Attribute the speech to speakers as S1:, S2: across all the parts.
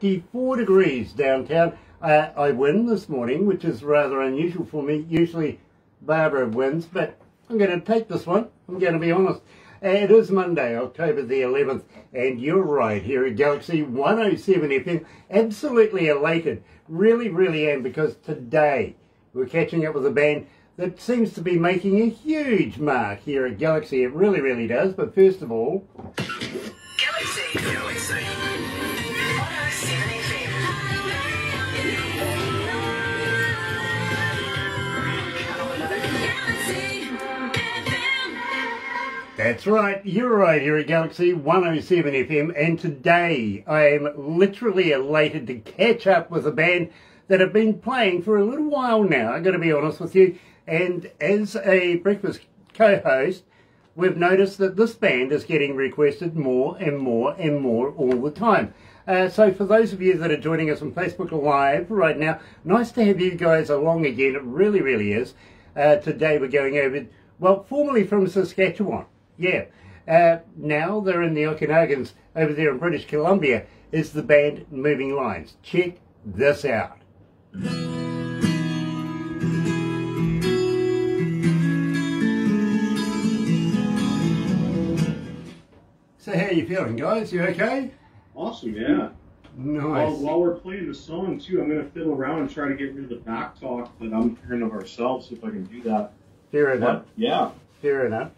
S1: 24 degrees downtown. I win this morning, which is rather unusual for me. Usually Barbara wins, but I'm going to take this one. I'm going to be honest. It is Monday, October the 11th, and you're right, here at Galaxy 107 FM. Absolutely elated. Really, really am, because today we're catching up with a band that seems to be making a huge mark here at Galaxy. It really, really does. But first of all... Galaxy 107 FM. That's right, you're right, here at Galaxy 107 FM, and today I am literally elated to catch up with a band that have been playing for a little while now, I've got to be honest with you. And as a breakfast co-host, we've noticed that this band is getting requested more and more and more all the time. So for those of you that are joining us on Facebook Live right now, nice to have you guys along again. It really, really is. Today we're going over, well, formerly from Saskatchewan. Yeah. Now they're in the Okanagans over there in British Columbia. Is the band Moving Lines. Check this out. So how are you feeling, guys? You okay?
S2: Awesome, yeah.
S1: Nice.
S2: While we're playing the song, too, I'm going to fiddle around and try to get rid of the back talk that I'm hearing of ourselves, see if I can do that.
S1: Fair enough.
S2: Yeah.
S1: Fair enough.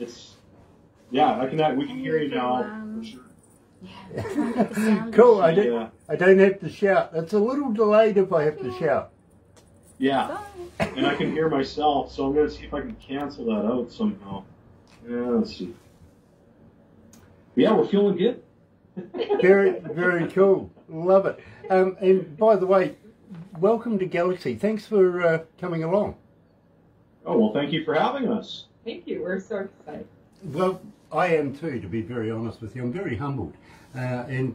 S2: Yeah, we can hear you now, for sure.
S1: Yeah. Cool, I don't have to shout. It's a little delayed if I have to shout.
S2: Yeah, and I can hear myself, so I'm going to see if I can cancel that out somehow. Yeah, let's see. Yeah, we're feeling good.
S1: Very, very cool. Love it. And by the way, welcome to Galaxy. Thanks for coming along.
S2: Oh, well, thank you for having us.
S3: Thank you. We're so excited.
S1: Well, I am too, to be very honest with you. I'm very humbled. And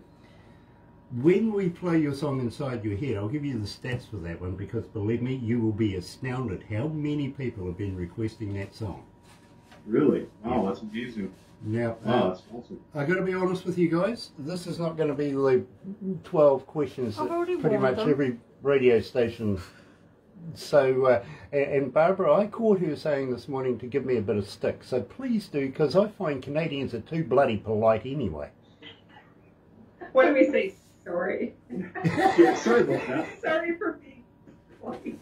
S1: when we play your song Inside Your Head, I'll give you the stats for that one, because believe me, you will be astounded how many people have been requesting that song.
S2: Really? Wow, that's amazing.
S1: Now,
S2: wow, that's awesome.
S1: I've got to be honest with you guys, this is not going to be the 12 questions that pretty much every radio station. So, and Barbara, I caught her saying this morning to give me a bit of stick, so please do, because I find Canadians are too bloody polite anyway.
S3: What do we say? Sorry.
S2: Yeah, sorry about that.
S3: Sorry for being polite.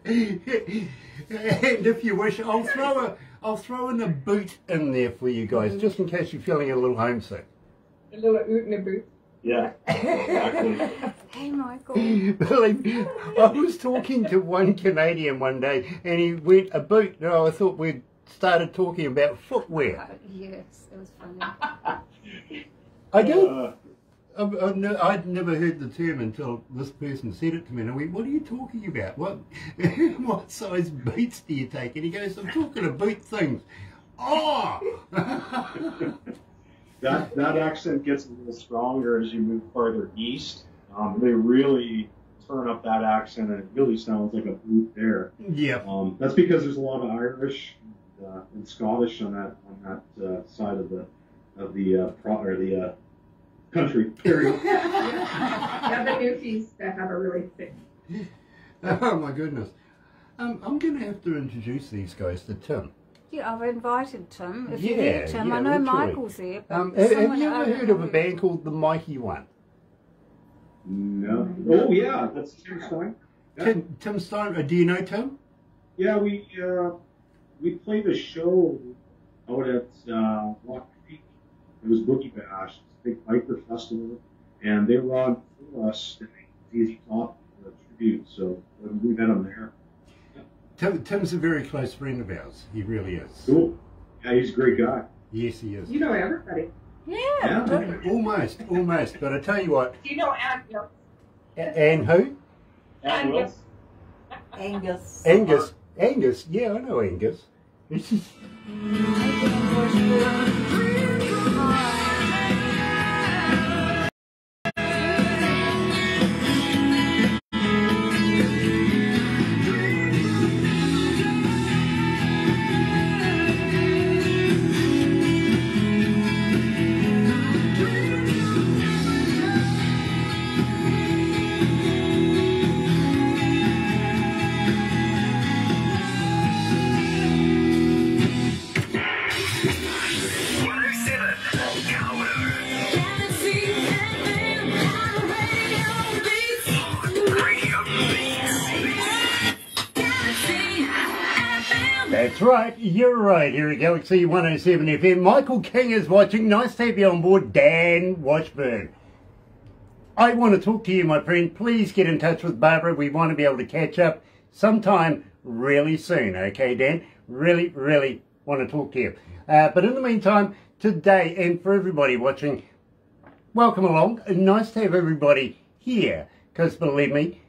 S1: And if you wish, I'll throw in a boot in there for you guys, just in case you're feeling a little homesick.
S3: A little oot in a boot.
S2: Yeah, exactly.
S4: Hey, Michael.
S1: Believe me, I was talking to one Canadian one day, and he went, a boot. No, I thought we'd started talking about footwear.
S4: Yes, it was funny.
S1: I don't. I'd never heard the term until this person said it to me, and I went, what are you talking about? What size boots do you take? And he goes, I'm talking about boot things. Oh!
S2: That accent gets a little stronger as you move farther east. They really turn up that accent, and it really sounds like a boot there.
S1: Yeah.
S2: That's because there's a lot of Irish and Scottish on that side of the country. Period.
S3: Yeah, the Newfies that have a really thick.
S1: Oh my goodness. I'm going to have to introduce these guys to Tim.
S4: Yeah, I've invited Tim. If you're there, Tim, I know
S1: literally.
S4: Michael's there.
S1: Have you ever heard of a band called The Mighty One?
S2: No. Oh yeah, that's Tim Stein. Yeah.
S1: Tim Stein. Do you know Tim?
S2: Yeah, we played a show out at Rock Creek. It was Boogie Bash, big biker festival, and they were on for us to make Easy Top tribute. So we met them there.
S1: Tim's a very close friend of ours. He really is.
S2: Cool. Yeah, he's a great guy.
S1: Yes, he is.
S3: You know everybody.
S4: Yeah.
S1: Almost. But I tell you what.
S3: You know Angus.
S1: And who?
S3: Angus.
S1: Angus. Yeah, I know Angus. That's right, you're right here at Galaxy 107 FM. Michael King is watching. Nice to have you on board, Dan Washburn. I want to talk to you, my friend. Please get in touch with Barbara. We want to be able to catch up sometime really soon, okay, Dan? Really, really want to talk to you. But in the meantime, today, and for everybody watching, welcome along. Nice to have everybody here, because believe me,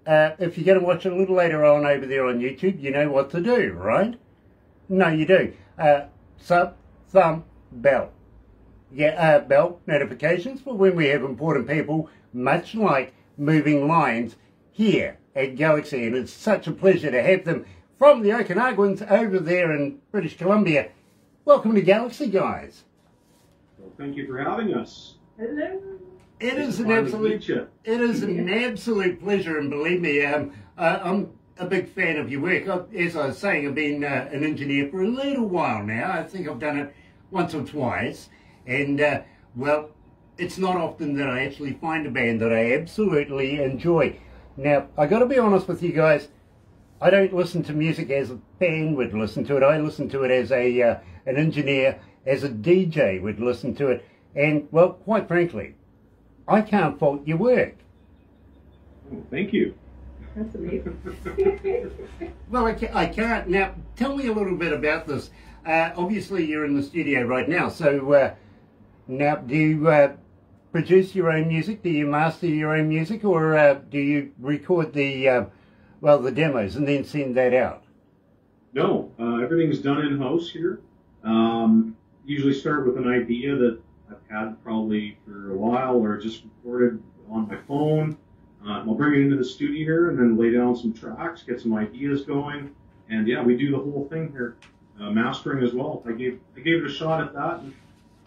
S1: if you're going to watch it a little later on over there on YouTube, you know what to do, right? No, you do. Sub, thumb, bell. Yeah, bell notifications for when we have important people, much like moving lines here at Galaxy. And it's such a pleasure to have them from the Okanaguans over there in British Columbia. Welcome to Galaxy, guys.
S2: Well, thank you for having us.
S3: Hello.
S1: It is an absolute pleasure, and believe me, I'm a big fan of your work. As I was saying, I've been an engineer for a little while now. I think I've done it once or twice, and well, it's not often that I actually find a band that I absolutely enjoy. Now, I got to be honest with you guys. I don't listen to music as a band would listen to it. I listen to it as an engineer, as a DJ would listen to it, and well, quite frankly, I can't fault your work.
S2: Oh, thank you.
S3: That's amazing.
S1: Well, I can't. Now, tell me a little bit about this. Obviously, you're in the studio right now, so now do you produce your own music? Do you master your own music, or do you record the, well, the demos and then send that out?
S2: No, everything's done in-house here. Usually start with an idea that I've had probably for a while, or just recorded on my phone. I'll bring it into the studio here and then lay down some tracks, get some ideas going, and yeah, we do the whole thing here, mastering as well. I gave it a shot at that,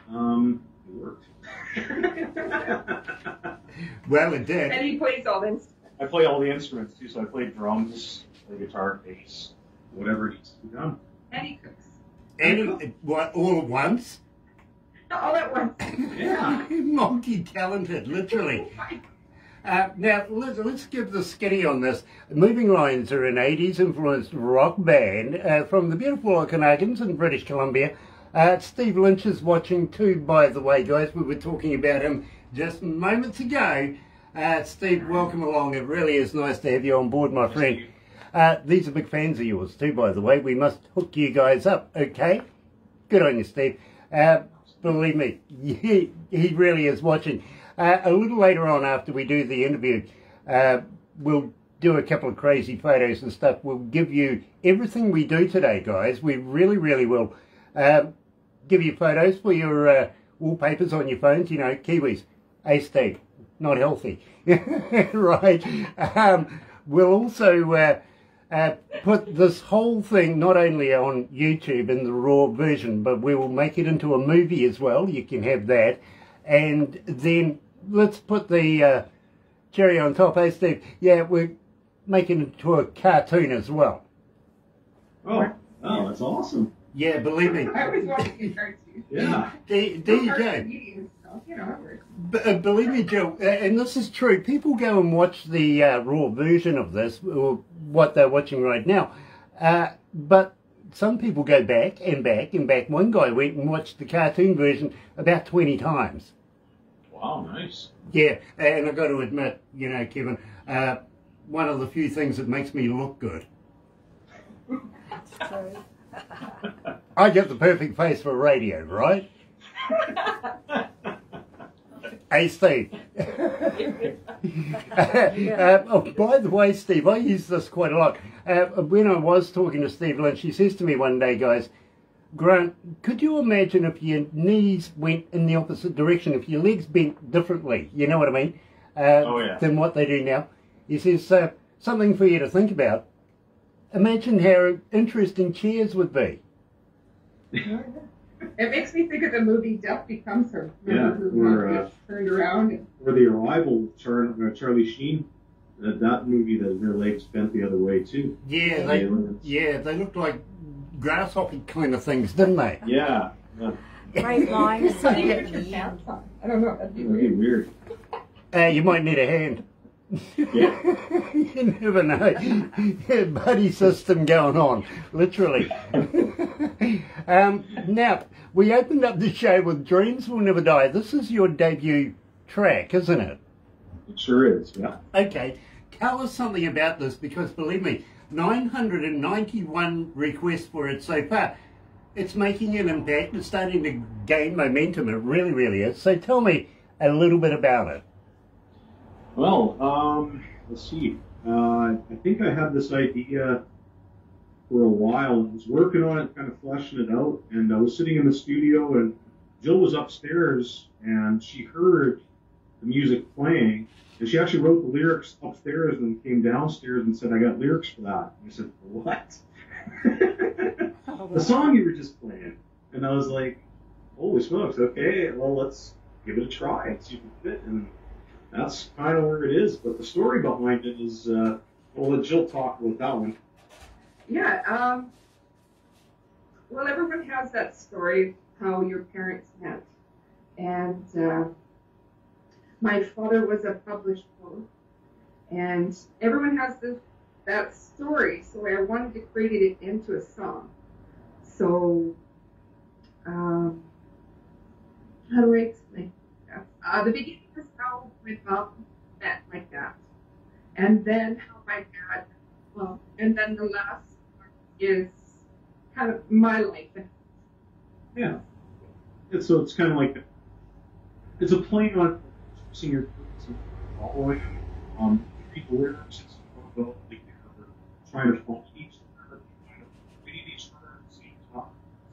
S2: and it worked.
S1: Well, it did.
S3: And he plays all the instruments.
S2: I play all the instruments too, so I play drums, play guitar, bass, whatever needs to be done.
S3: And he cooks.
S1: And what, all at once?
S3: All at once.
S2: Yeah.
S1: Multi-talented, literally. Now, let's give the skinny on this. Moving Lines are an 80s influenced rock band from the beautiful Okanagans in British Columbia. Steve Lynch is watching too, by the way, guys. We were talking about him just moments ago. Steve, welcome along. It really is nice to have you on board, my friend. These are big fans of yours too, by the way. We must hook you guys up, okay? Good on you, Steve. Believe me, he really is watching. A little later on, after we do the interview, we'll do a couple of crazy photos and stuff. We'll give you everything we do today, guys. We really, really will. Give you photos for your wallpapers on your phones. You know, Kiwis, Steve, not healthy. Right. We'll also put this whole thing not only on YouTube in the raw version, but we will make it into a movie as well. You can have that. And then let's put the cherry on top, Steve? Yeah, we're making it into a cartoon as well.
S2: Oh, that's awesome.
S1: Yeah, believe me.
S3: I always wanted to do cartoons.
S2: Yeah.
S1: There you go.
S3: You know, it works.
S1: Believe me, Jill, and this is true, people go and watch the raw version of this, or what they're watching right now, but some people go back and back and back. One guy went and watched the cartoon version about 20 times.
S2: Wow, nice.
S1: Yeah, and I've got to admit, you know, Kevin, one of the few things that makes me look good.
S4: That's true.
S1: I get the perfect face for radio, right? Hey, Steve. Oh, by the way, Steve, I use this quite a lot. When I was talking to Steve Lynch, he says to me one day, guys, Grant, could you imagine if your knees went in the opposite direction, if your legs bent differently, you know what I mean, than what they do now? He says, something for you to think about. Imagine how interesting chairs would be.
S3: It makes me think of the movie Death Becomes Her.
S2: Yeah,
S3: where turned around.
S2: Or The Arrival, Charlie Sheen. That movie, their legs bent the other way too.
S1: Yeah, they looked like grasshopper kind of things, didn't they?
S2: Yeah.
S4: Great lines.
S3: I don't know. That'd be
S2: That'd be
S3: weird.
S2: weird.
S1: You might need a hand.
S2: Yeah.
S1: You never know. Yeah, buddy system going on, literally. Now, we opened up the show with Dreams Will Never Die. This is your debut track, isn't it?
S2: It sure is, yeah.
S1: Okay, tell us something about this, because believe me, 991 requests for it so far. It's making an impact. It's starting to gain momentum. It really, really is. So tell me a little bit about it.
S2: Well, let's see. I think I had this idea for a while. I was working on it, kind of fleshing it out, and I was sitting in the studio, and Jill was upstairs, and she heard the music playing, and she actually wrote the lyrics upstairs and came downstairs and said, I got lyrics for that. And I said, what? The song you were just playing. And I was like, holy smokes, okay, well, let's give it a try and see if it fit. And that's kind of where it is. But the story behind it is, we'll let Jill talk about that one.
S3: Yeah, well, everyone has that story of how your parents met. And my father was a published poet. And everyone has that story, so I wanted to create it into a song. So, how do I explain that? The beginning is how my mom met my dad. And then how my dad, well, and then the last part is kind of my life.
S2: Yeah. And so it's kind of like, it's a play on expressing your purpose and following. Read the lyrics, it's about like they're trying to find each other, trying to read each other at the same time.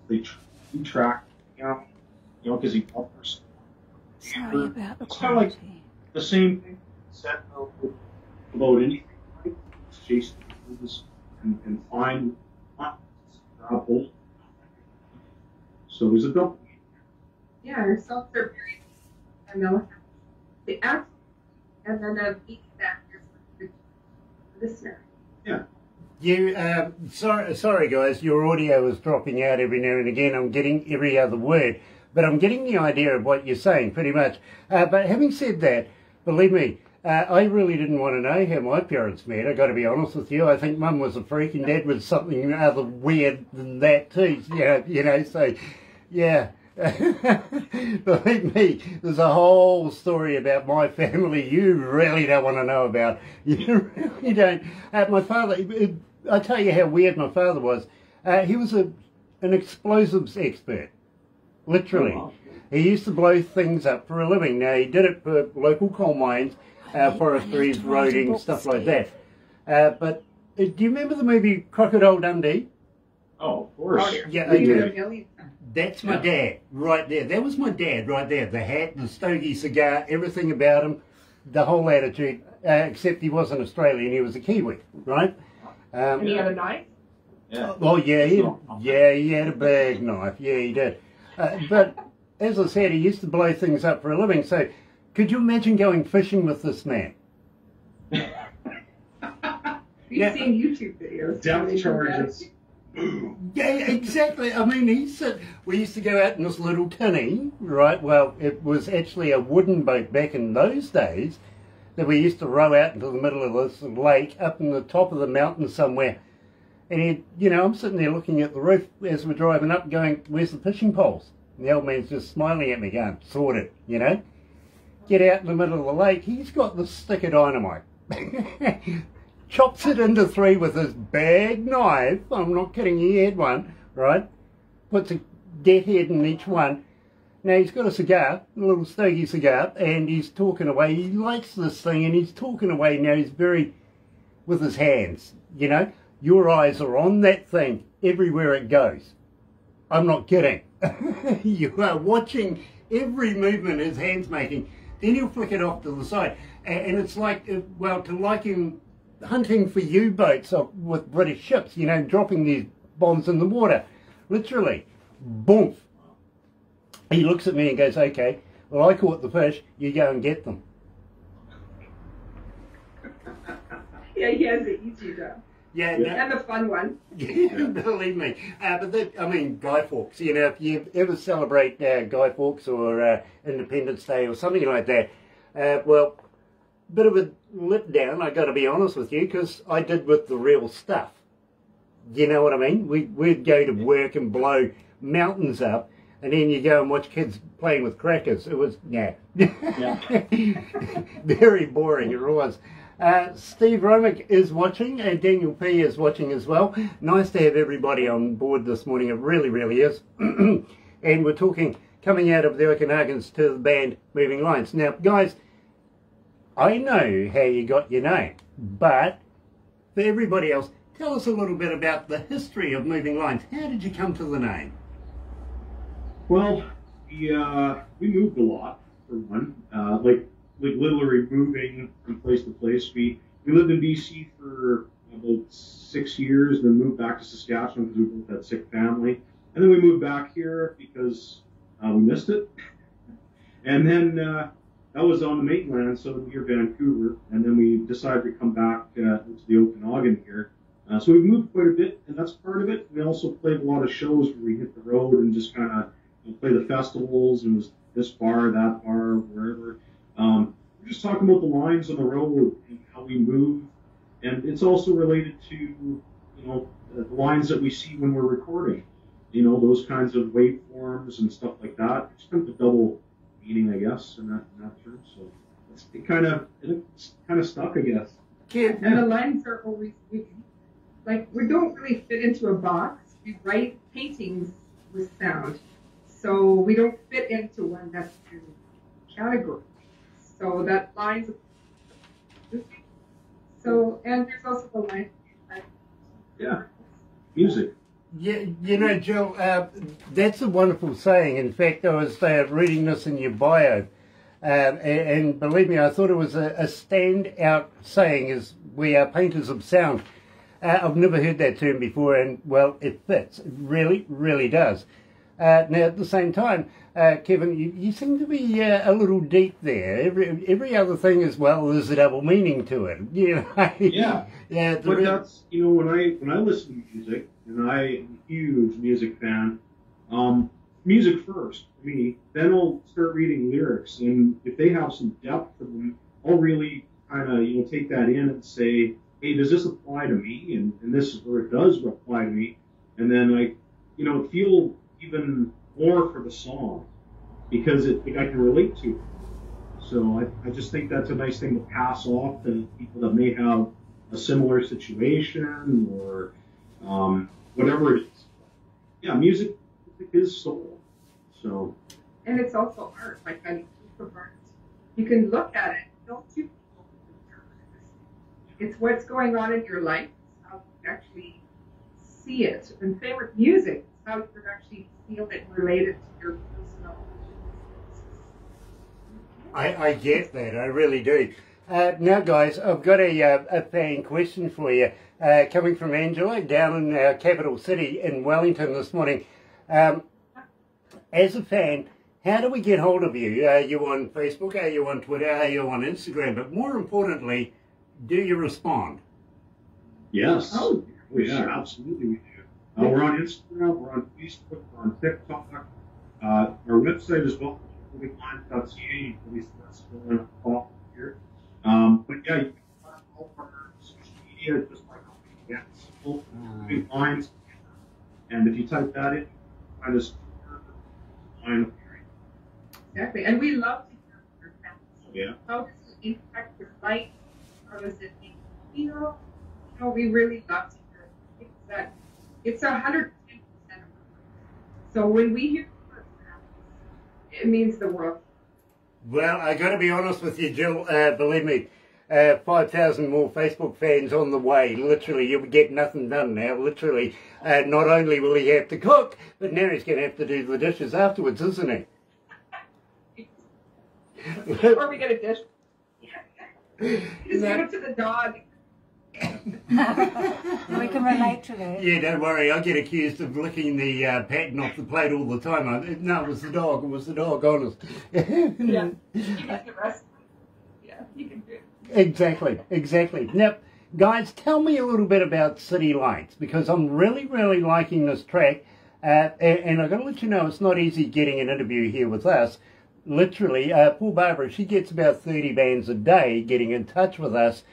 S2: They keep track, because he helped her.
S4: Sorry about the
S2: It's kind of like
S4: quality.
S2: the same thing said about anything, right? Chase the purpose and find grab hold. So there's a double.
S3: Yeah, her songs are very, I know, the act, and then a beat that is for the listener.
S2: Yeah.
S1: You, sorry guys, your audio is dropping out every now and again. I'm getting every other word, but I'm getting the idea of what you're saying pretty much. But having said that, believe me, I really didn't want to know how my parents met. I got to be honest with you. I think Mum was a freak and Dad was something other weird than that too. Yeah, so yeah. Believe me, there's a whole story about my family you really don't want to know about. You really don't. My father, I tell you how weird my father was. He was an explosives expert, literally.
S2: Oh, wow.
S1: He used to blow things up for a living. Now, he did it for local coal mines, forestries, roading, stuff like that. But do you remember the movie Crocodile Dundee?
S2: Oh, of course.
S3: Oh,
S1: Yeah,
S3: we
S1: okay.
S3: did a million times.
S1: That's my dad right there. That was my dad right there. The hat, the stogie cigar, everything about him, the whole attitude, except he wasn't Australian, he was a Kiwi, right?
S3: And he had a knife?
S2: Yeah.
S1: Oh, yeah, he had a big knife. Yeah, he did. But as I said, he used to blow things up for a living. So could you imagine going fishing with this man?
S3: We've
S1: Yeah.
S3: seen YouTube videos.
S2: Depth charges.
S1: Yeah, exactly. I mean, we used to go out in this little tinny, right? Well, it was actually a wooden boat back in those days that we used to row out into the middle of this lake up in the top of the mountain somewhere. And, I'm sitting there looking at the roof as we're driving up going, where's the fishing poles? And the old man's just smiling at me going, sorted, Get out in the middle of the lake. He's got the stick of dynamite. Chops it into three with his big knife. I'm not kidding, he had one, right? Puts a dead head in each one. Now he's got a cigar, a little stogie cigar, and he's talking away. He lights this thing and he's talking away. Now he's very, with his hands, Your eyes are on that thing everywhere it goes. I'm not kidding. You are watching every movement his hand's making. Then he'll flick it off to the side. And it's like, to like him hunting for U-boats with British ships, dropping these bombs in the water. Literally. Boom. He looks at me and goes, okay, well, I caught the fish, you go and get them.
S3: Yeah, he has it easy though.
S1: Yeah,
S3: And the fun one.
S1: believe me. But Guy Fawkes, if you ever celebrate Guy Fawkes or Independence Day or something like that, bit of a let down, I got to be honest with you, because I did with the real stuff. Do you know what I mean? We'd go to work and blow mountains up, and then you go and watch kids playing with crackers. It was, yeah. Very boring, it was. Steve Romick is watching, and Daniel P is watching as well. Nice to have everybody on board this morning. It really, really is. And we're talking, coming out of the Okanagans to the band Moving Lines. Now, guys, I know how you got your name, but for everybody else, tell us a little bit about the history of Moving Lines. How did you come to the name?
S2: Well, we moved a lot, for one. Like literally moving from place to place. We lived in BC for about 6 years, then moved back to Saskatchewan because we both had sick family. And then we moved back here because we missed it. And then that was on the mainland, so near Vancouver. And then we decided to come back into the Okanagan here. So we've moved quite a bit, and that's part of it. We also played a lot of shows where we hit the road and just kind of play the festivals, and was this bar, that bar, wherever. We're just talking about the lines on the road and how we move, and it's also related to, the lines that we see when we're recording. Those kinds of waveforms and stuff like that. It's kind of a double meaning, I guess, in that term. So it's kind of stuck, I guess.
S3: And the lines are always moving. Like, we don't really fit into a box. We write paintings with sound. So we don't fit into one necessary category. So that lines. So, and there's also the line.
S2: Yeah, music.
S1: Yeah, Jill, that's a wonderful saying. In fact, I was reading this in your bio, and believe me, I thought it was a standout saying, is we are painters of sound. I've never heard that term before, and, well, it fits. It really, really does. Now, at the same time, Kevin, you seem to be a little deep there. Every other thing as well, there's a double meaning to it.
S2: Yeah. Yeah. But that's, when I listen to music, and I'm a huge music fan, music first for me, then I'll start reading lyrics, and if they have some depth to them, I'll really kind of, take that in and say, hey, does this apply to me? And this is where it does apply to me. And then I, feel even more for the song because I can relate to it. So I just think that's a nice thing to pass off to people that may have a similar situation or whatever it is. Yeah, music is soul. So.
S3: And it's also art, like a piece of art. You can look at it, don't you? It's what's going on in your life, how you actually see it. And favorite music, how you can actually feel it related to your personal.
S1: I get that, I really do. Now, guys, I've got a fan question for you, coming from Angela down in our capital city in Wellington this morning. As a fan, how do we get hold of you? Are you on Facebook? Are you on Twitter? Are you on Instagram? But more importantly, do you respond?
S2: Yes. Oh, yeah, absolutely we do. We're on Instagram, we're on Facebook, we're on TikTok. Our website as well, movinglines.ca. You can probably see that's still on the top here. But yeah, you can find all of our social media just by going simple Moving Lines. And if you type that in, you can find us line appearing.
S3: Exactly. And we love to hear from your fans.
S2: Yeah.
S3: How does it impact your life? How does it make you feel? We really love to hear it. It's 110%. So when we hear from fans, it means the world.
S1: Well, I got to be honest with you, Jill. Believe me, 5,000 more Facebook fans on the way. Literally, you'll get nothing done now. Literally, not only will he have to cook, but now he's going to have to do the dishes afterwards, isn't he?
S3: Or we get a dish. Just give it to the dog.
S4: We can relate to that.
S1: Yeah, don't worry. I get accused of licking the pattern off the plate all the time. No, it was the dog. It was the dog, honest.
S3: Yeah. You get the rest. Yeah, you can do it.
S1: Exactly. Now, guys, tell me a little bit about City Lights, because I'm really, really liking this track. And I've got to let you know it's not easy getting an interview here with us. literally, poor Barbara, she gets about 30 bands a day getting in touch with us.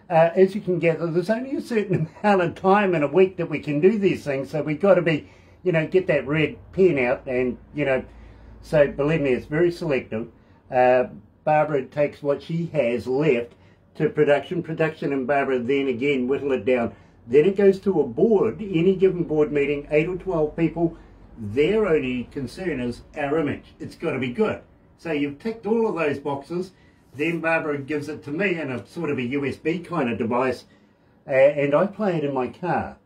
S1: As you can gather, there's only a certain amount of time in a week that we can do these things, so we've got to be, you know, get that red pen out and, you know, so believe me, it's very selective. Barbara takes what she has left to production, and Barbara then again whittle it down. Then it goes to a board, any given board meeting, 8 or 12 people. Their only concern is our image. It's got to be good. So you've ticked all of those boxes. Then Barbara gives it to me in a sort of a USB kind of device, and I play it in my car.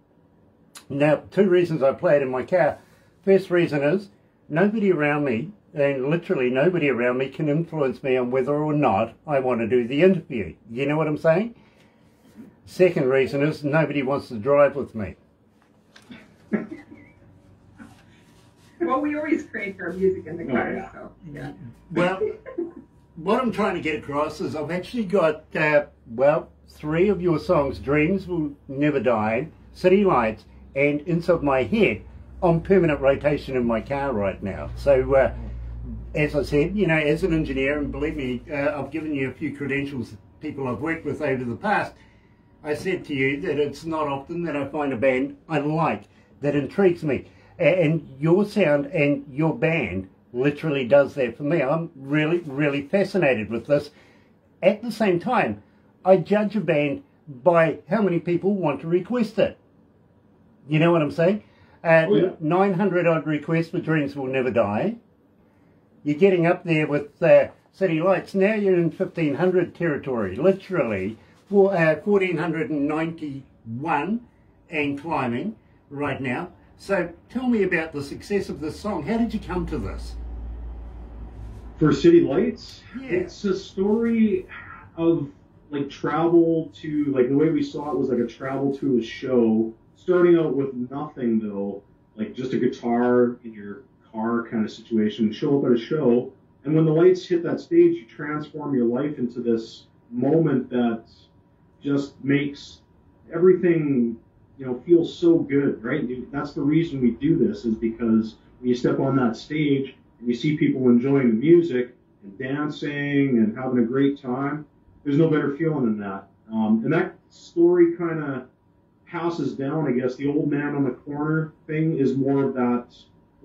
S1: Now, 2 reasons I play it in my car. First reason is nobody around me, and literally nobody around me, can influence me on whether or not I want to do the interview. You know what I'm saying? Second reason is nobody wants to drive with me.
S3: Well, we always crank our music in the car,
S2: yeah.
S3: so yeah.
S1: Well, what I'm trying to get across is I've actually got, well, 3 of your songs, Dreams Will Never Die, City Lights, and Inside My Head, on permanent rotation in my car right now. So, as I said, you know, as an engineer, and believe me, I've given you a few credentials, people I've worked with over the past, I said to you that it's not often that I find a band I like, that intrigues me. And your sound and your band literally does that for me. I'm really, really fascinated with this. At the same time, I judge a band by how many people want to request it. You know what I'm saying? 900 odd requests for Dreams Will Never Die. You're getting up there with City Lights. Now you're in 1500 territory, literally. 1491 and climbing right now. So tell me about the success of this song. How did you come to this?
S2: For City Lights,
S1: Yeah.
S2: It's a story of like travel to, like the way we saw it was like a travel to a show, starting out with nothing though, like just a guitar in your car kind of situation, show up at a show, and when the lights hit that stage, you transform your life into this moment that just makes everything, you know, feel so good, right? That's the reason we do this, is because when you step on that stage and you see people enjoying the music and dancing and having a great time, there's no better feeling than that. And that story kind of passes down, I guess. The old man on the corner thing is more of that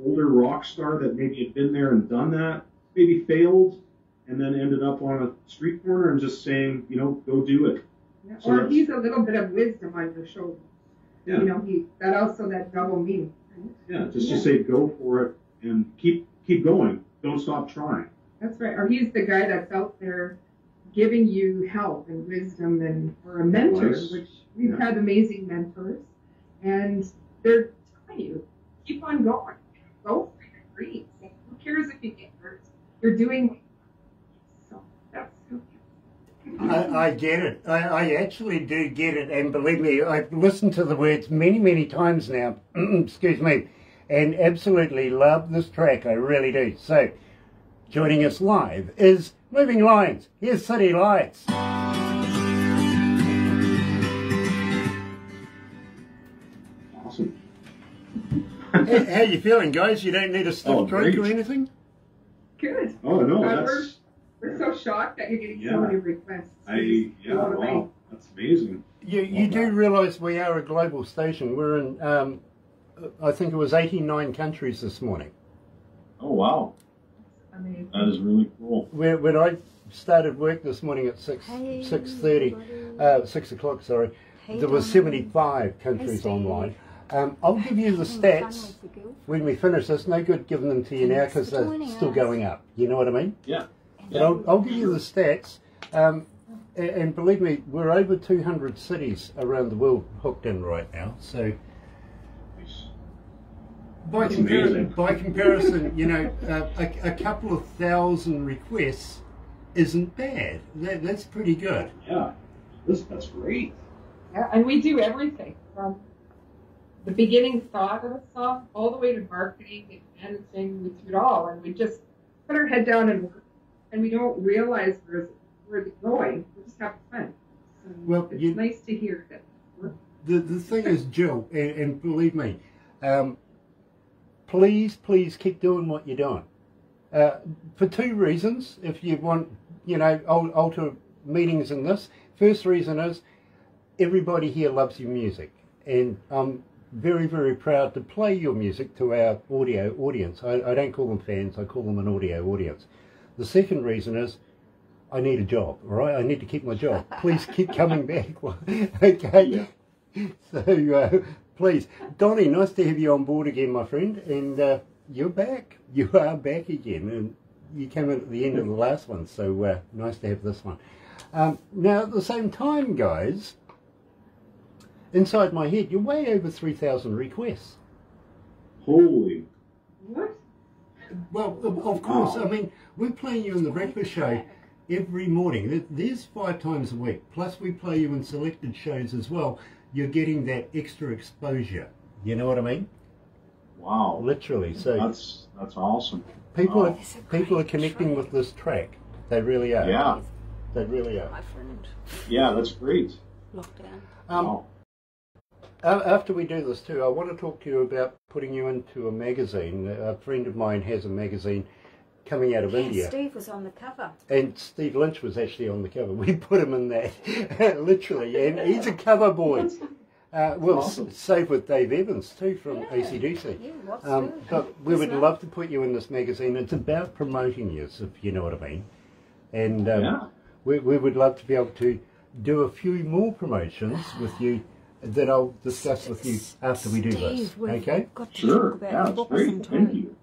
S2: older rock star that maybe had been there and done that, maybe failed, and then ended up on a street corner and just saying, you know, go do it.
S3: Yeah.
S2: So
S3: Or he's a little bit of wisdom on your shoulder.
S2: Yeah.
S3: You know, that double meaning. Right?
S2: Yeah, just to say go for it and keep going. Don't stop trying.
S3: That's right. Or he's the guy that's out there giving you help and wisdom, and or a mentor,
S2: Advice.
S3: which we've had amazing mentors, and they're telling you, keep on going. Go for your dreams. Who cares if you get hurt? You're doing so. That's so good.
S1: I get it. I actually do get it, and believe me, I've listened to the words many, many times now, excuse me, and absolutely love this track, I really do. So, joining us live is Moving Lines. Here's City Lights.
S2: Awesome.
S1: How you feeling, guys? You don't need a stiff drink or
S2: great.
S1: anything?
S3: Good.
S2: Oh, no,
S3: we're
S2: that's...
S3: so shocked that you're getting
S2: Yeah.
S3: so many requests.
S2: Wow, that's amazing.
S1: You do realise we are a global station. We're in, I think it was 89 countries this morning.
S2: Oh, wow.
S3: Amazing.
S2: That is really cool.
S1: When I started work this morning at 6:30, 6 o'clock, sorry, there were 75 countries online. I'll give you the stats when we finish this. No good giving them to you now because they're still going up. You know what I mean?
S2: Yeah.
S1: But I'll give you the stats. And believe me, we're over 200 cities around the world hooked in right now. So by comparison, you know, a couple of thousand requests isn't bad. That's pretty good.
S2: Yeah. That's great.
S3: Yeah, and we do everything from the beginning thought of a song all the way to marketing and managing. We do it all, and we just put our head down and work, and we don't realize where it's going. We're just having fun. So
S1: Well,
S3: it's nice to hear that.
S1: The thing is, Jill, and believe me, please keep doing what you're doing. for two reasons. If you want, you know, alter meanings in this. First reason is everybody here loves your music, and I'm very, very proud to play your music to our audio audience. I don't call them fans, I call them an audio audience. The second reason is I need a job, all right? I need to keep my job. Please keep coming back. Okay? Yeah. So, please. Donnie, nice to have you on board again, my friend. And you're back. You are back again. And you came in at the end of the last one, so nice to have this one. Now, at the same time, guys, inside my head, you're way over 3,000 requests.
S2: Holy.
S3: What?
S1: Well, of course. I mean, we're playing you in the breakfast show every morning. There's 5 times a week. Plus, we play you in selected shows as well. You're getting that extra exposure. You know what I mean?
S2: Wow.
S1: Literally. So
S2: that's awesome.
S1: People are connecting with this track. They really are.
S2: Yeah.
S1: They really are.
S4: My friend.
S2: Yeah, that's great.
S4: Lockdown.
S2: Wow.
S1: After we do this too, I want to talk to you about putting you into a magazine. A friend of mine has a magazine coming out of India.
S4: Steve was on the cover.
S1: And Steve Lynch was actually on the cover. We put him in that, literally. And he's a cover boy. Well,
S2: awesome.
S1: same with Dave Evans too from AC/DC.
S4: Yeah,
S1: but we would love to put you in this magazine. It's about promoting you, if you know what I mean. And we would love to be able to do a few more promotions with you that I'll discuss with you after we do this. Okay?
S4: Got to
S2: Sure.
S4: talk about
S2: Yeah,
S4: the
S2: that's
S4: books
S2: great.
S4: and
S2: Thank
S4: toys.
S2: you.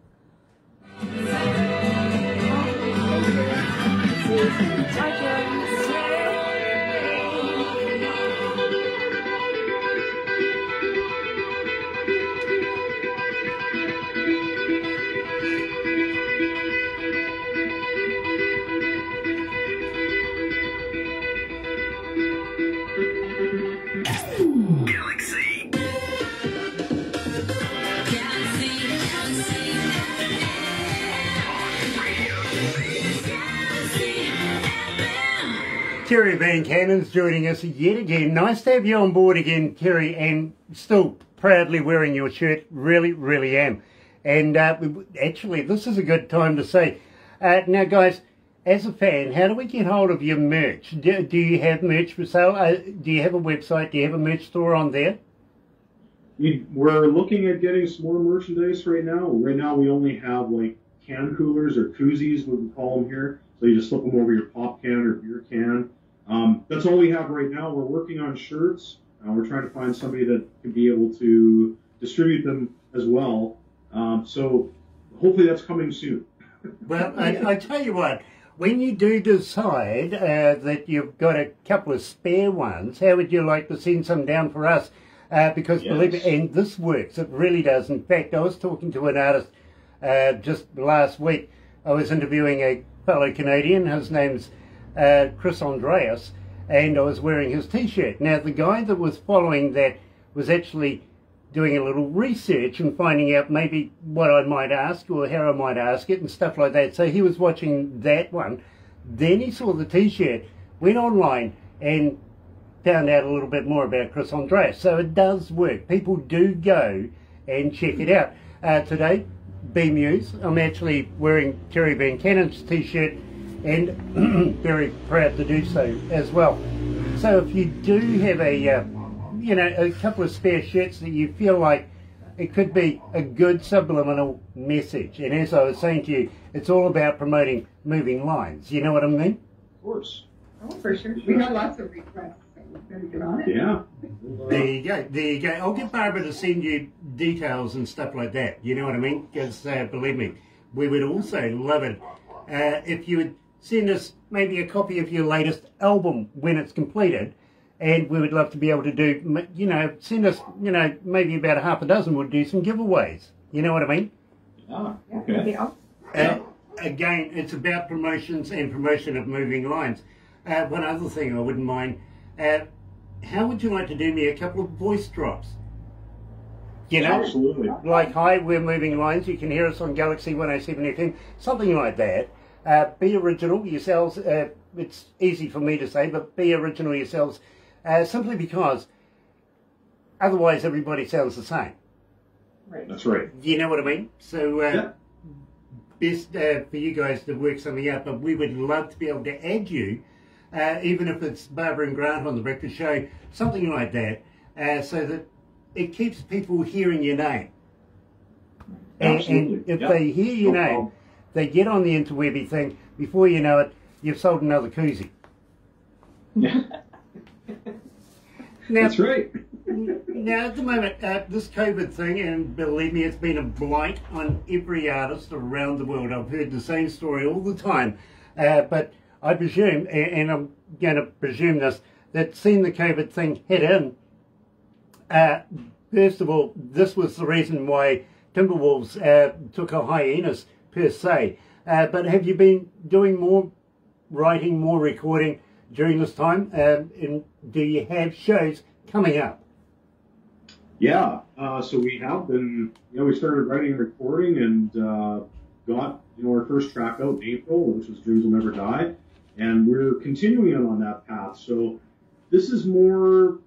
S4: Hi, Jones.
S1: Terry Van Cannon's joining us yet again. Nice to have you on board again, Terry, and still proudly wearing your shirt. Really, really am. And actually, this is a good time to say, now guys, as a fan, how do we get hold of your merch? Do you have merch for sale? Do you have a website? Do you have a merch store on there?
S2: We're looking at getting some more merchandise right now. Right now, we only have like can coolers or koozies, what we call them here. So you just slip them over your pop can or beer can. That's all we have right now. We're working on shirts. We're trying to find somebody that can be able to distribute them as well. So hopefully that's coming soon.
S1: Well, I tell you what, when you do decide that you've got a couple of spare ones, how would you like to send some down for us? Because believe me, and this works, it really does. In fact, I was talking to an artist just last week. I was interviewing a fellow Canadian, his name's Chris Andreas, and I was wearing his t-shirt. Now the guy that was following that was actually doing a little research and finding out maybe what I might ask or how I might ask it and stuff like that. So he was watching that one, then he saw the t-shirt, went online and found out a little bit more about Chris Andreas. So it does work. People do go and check it out. Today, B Muse, I'm actually wearing Terry Van Cannon's t-shirt and very proud to do so as well. So if you do have a couple of spare shirts that you feel like it could be a good subliminal message, and as I was saying to you, it's all about promoting moving lines. You know what I mean?
S2: Of course.
S3: Oh, for sure. We got lots of requests, so we better get on it.
S2: Yeah.
S1: There you go. There you go. I'll get Barbara to send you details and stuff like that. You know what I mean? Because believe me, we would also love it if you would send us maybe a copy of your latest album when it's completed, and we would love to be able to do, send us, maybe about a half a dozen. We'll do some giveaways. You know what I mean?
S2: Yeah.
S3: Yeah,
S2: Okay.
S3: that'd be awesome.
S1: Again, it's about promotions and promotion of moving lines. One other thing I wouldn't mind, how would you like to do me a couple of voice drops? You know,
S2: Absolutely.
S1: like, hi, we're moving lines, you can hear us on Galaxy 107 FM, something like that. Be original yourselves. It's easy for me to say, but be original yourselves, simply because otherwise everybody sounds the same.
S3: Right.
S2: That's right.
S1: You know what I mean? So,
S2: Yeah.
S1: best for you guys to work something out, but we would love to be able to add you, even if it's Barbara and Grant on the Breakfast Show, something like that, so that it keeps people hearing your name. And if they hear your name, they get on the interwebby thing, before you know it, you've sold another koozie.
S2: Yeah.
S1: Now,
S2: That's right.
S1: Now, at the moment, this COVID thing, and believe me, it's been a blight on every artist around the world. I've heard the same story all the time. But I presume, and I'm going to presume this, that seeing the COVID thing hit in, first of all, this was the reason why Timberwolves took a hiatus, per se. But have you been doing more writing, more recording during this time? And do you have shows coming up?
S2: Yeah, so we have been, we started writing and recording and got, our first track out in April, which was Dreams Will Never Die, and we're continuing on that path. So this is more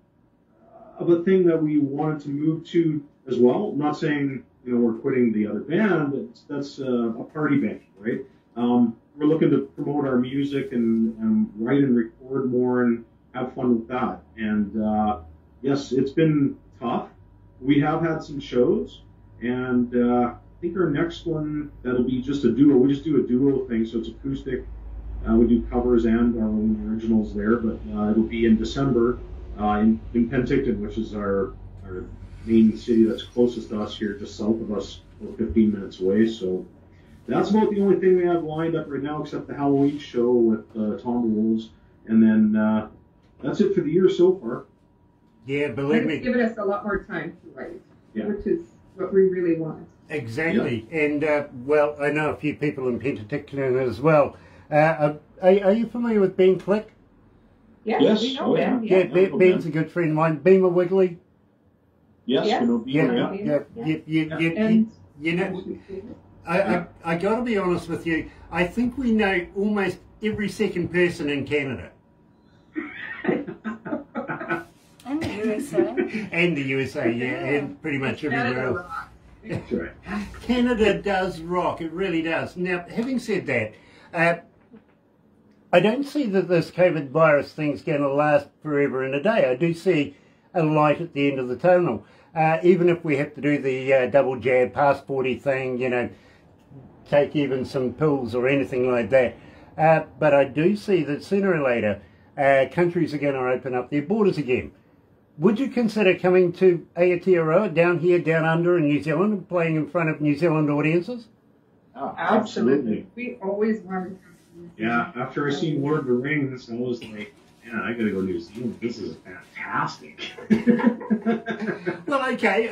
S2: of a thing that we wanted to move to as well. I'm not saying, we're quitting the other band, that's a party band, right? We're looking to promote our music and write and record more and have fun with that. And yes, it's been tough. We have had some shows, and I think our next one, that'll be just a duo. We just do a duo thing, so it's acoustic. We do covers and our own originals there, but it'll be in December in Penticton, which is our main city that's closest to us here, just south of us, about 15 minutes away. So that's about the only thing we have lined up right now, except the Halloween show with Tom Wolves, and then that's it for the year so far.
S1: Yeah, believe me.
S3: It's given us a lot more time to write,
S2: Yeah.
S3: which is what we really want.
S1: Exactly. Yeah. And, well, I know a few people in Penticton as well. Are you familiar with Ben Click?
S5: Yes.
S3: We know Ben.
S1: Yeah, Ben's a good friend of mine. Beamer Wiggly.
S5: Yes.
S3: Yes.
S5: We know Beamer,
S1: You know, I got to be honest with you. I think we know almost every second person in Canada.
S4: And the USA.
S1: And the USA, yeah, and pretty much everywhere else.
S2: That's right.
S1: Canada does rock, it really does. Now, having said that, I don't see that this COVID virus thing's going to last forever and a day. I do see a light at the end of the tunnel. Even if we have to do the double jab passporty thing, take even some pills or anything like that. But I do see that sooner or later, countries are going to open up their borders again. Would you consider coming to Aotearoa down here, down under in New Zealand, and playing in front of New Zealand audiences?
S5: Oh,
S3: Absolutely. We always wanted to.
S2: Yeah, after I seen Lord of the Rings, I was like, man, I gotta go to New Zealand. This is fantastic.
S1: Well, okay,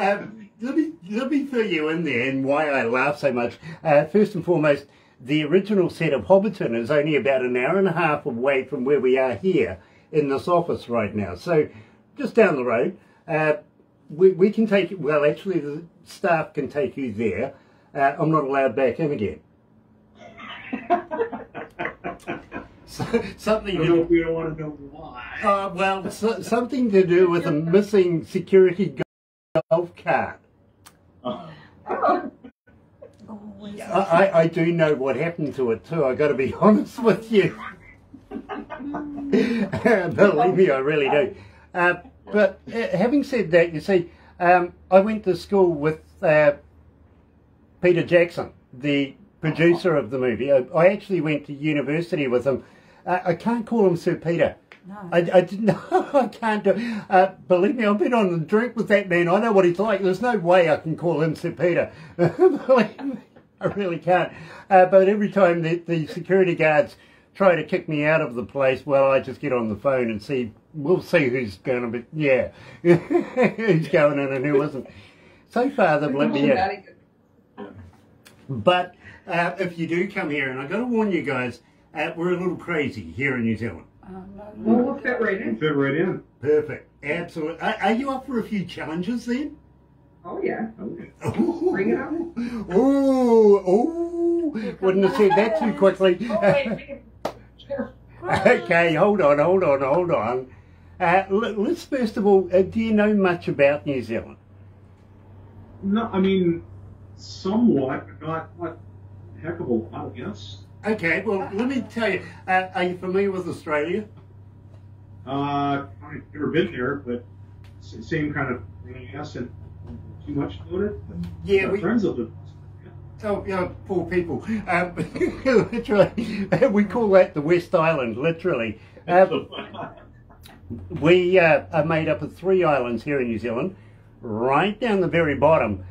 S1: let me fill you in there and why I laugh so much. First and foremost, the original set of Hobbiton is only about an hour and a half away from where we are here in this office right now. So, just down the road, we can take, well, actually the staff can take you there. I'm not allowed back in again. Something
S2: we don't want to know why.
S1: well, something to do with a missing security golf cart.
S3: Oh.
S1: I do know what happened to it too. I got to be honest with you. Believe me, I really do. But having said that, you see, I went to school with Peter Jackson, the producer of the movie. I actually went to university with him. I can't call him Sir Peter.
S4: No.
S1: I didn't. I can't do. Believe me, I've been on the drink with that man. I know what he's like. There's no way I can call him Sir Peter. Believe me, I really can't. But every time the security guards try to kick me out of the place, well, I just get on the phone and see. We'll see who's going to be. Yeah, who's going in and who isn't. So far, they've let me in. But if you do come here, and I've got to warn you guys, we're a little crazy here in New Zealand.
S3: Well, we'll fit right in.
S2: Fit right in.
S1: Perfect. Absolutely. Are you up for a few challenges then?
S3: Oh, yeah.
S2: Okay.
S1: Ooh.
S3: Bring it on.
S1: Ooh. Wouldn't have said that too quickly. Okay, hold on. Let's first of all, do you know much about New Zealand?
S2: No, I mean, somewhat, but not heck of a lot, I guess.
S1: Okay, well, let me tell you, are you familiar with Australia?
S2: I've never been there, but same kind of thing, I guess, and too much about it.
S1: Yeah,
S2: my friends have lived.
S1: Oh, yeah, poor people. Literally, we call that the West Island, literally. We are made up of 3 islands here in New Zealand. Right down the very bottom,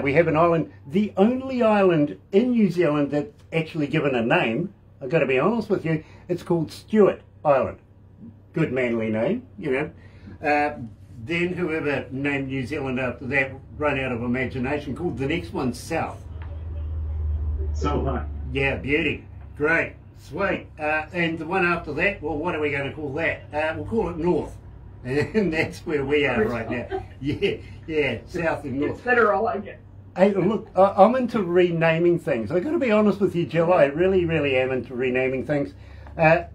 S1: we have an island, the only island in New Zealand that's actually given a name. I've got to be honest with you, it's called Stewart Island. Good manly name, you know. Then whoever named New Zealand after that ran out of imagination, called the next one South.
S2: So high.
S1: Yeah, beauty. Great. Sweet. And the one after that, well, what are we going to call that? We'll call it North. And that's where we are right now. Yeah, South and North.
S3: It's better all I get.
S1: Hey, look, I'm into renaming things. I've got to be honest with you, Jill. I really, really am into renaming things.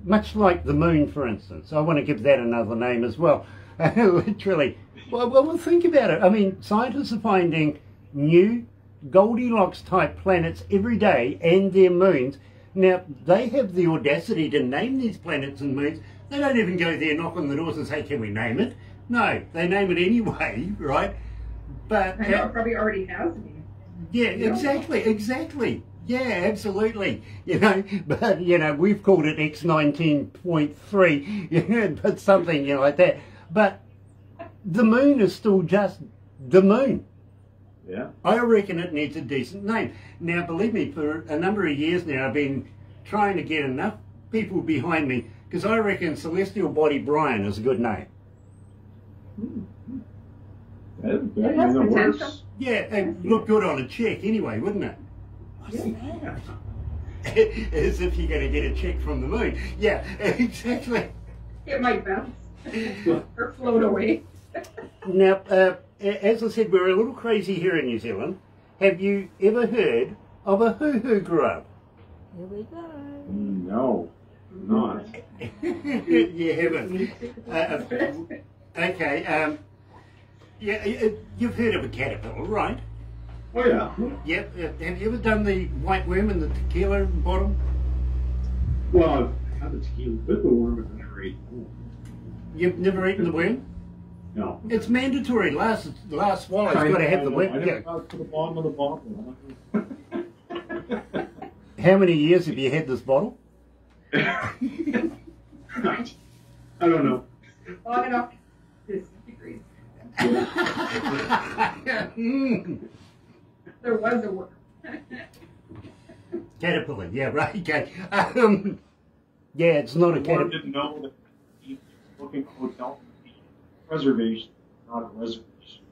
S1: Much like the moon, for instance. I want to give that another name as well. Literally. Well, think about it. I mean, scientists are finding new Goldilocks type planets every day and their moons. Now, they have the audacity to name these planets and moons. They don't even go there, knock on the doors and say, can we name it? No, they name it anyway, right? But
S3: I know it probably already has me.
S1: yeah, exactly. Yeah, absolutely. You know, but, you know, we've called it X19.3, you know, but something, you know, like that. But the moon is still just the moon.
S5: Yeah.
S1: I reckon it needs a decent name. Now, believe me, for a number of years now, I've been trying to get enough people behind me, because I reckon Celestial Body Brian is a good name.
S5: That
S3: has
S5: works.
S3: potential.
S1: Yeah, and look good on a check anyway, wouldn't it?
S3: Yeah.
S1: As if you're going to get a check from the moon. Yeah, exactly.
S3: It might bounce or float away.
S1: Now, as I said, we're a little crazy here in New Zealand. Have you ever heard of a hoo-hoo grub?
S4: Here we go.
S5: No, not.
S1: You haven't. Okay. Yeah, you've heard of a caterpillar, right?
S2: Oh, yeah.
S1: Yep. Have you ever done the white worm in the tequila bottom?
S2: Well, I've had the tequila with the worm, but I never ate the worm.
S1: You've never eaten the worm?
S2: No.
S1: It's mandatory. Last swallow's got to have the worm.
S5: I
S1: Yeah.
S5: never got to the bottom of the bottle.
S1: How many years have you had this bottle?
S2: I don't know.
S3: On and off. 50 degrees. There was a worm.
S1: Caterpillar, yeah, right, okay. Yeah, it's not a
S5: Warren
S1: caterpillar.
S5: didn't know that he was looking for hotel reservation, not a reservation.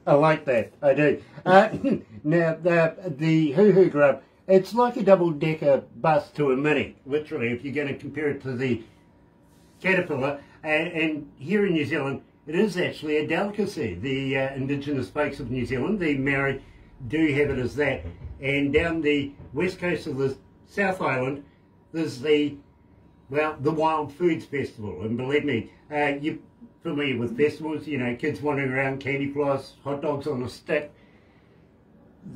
S1: I like that, I do. Now, the hoo-hoo grub, it's like a double-decker bus to a mini, literally, if you're going to compare it to the caterpillar. And here in New Zealand, it is actually a delicacy. The indigenous folks of New Zealand, the Maori, do have it as that. And down the west coast of the South Island, there's the Wild Foods Festival. And believe me, you're familiar with festivals, you know, kids wandering around, candy floss, hot dogs on a stick.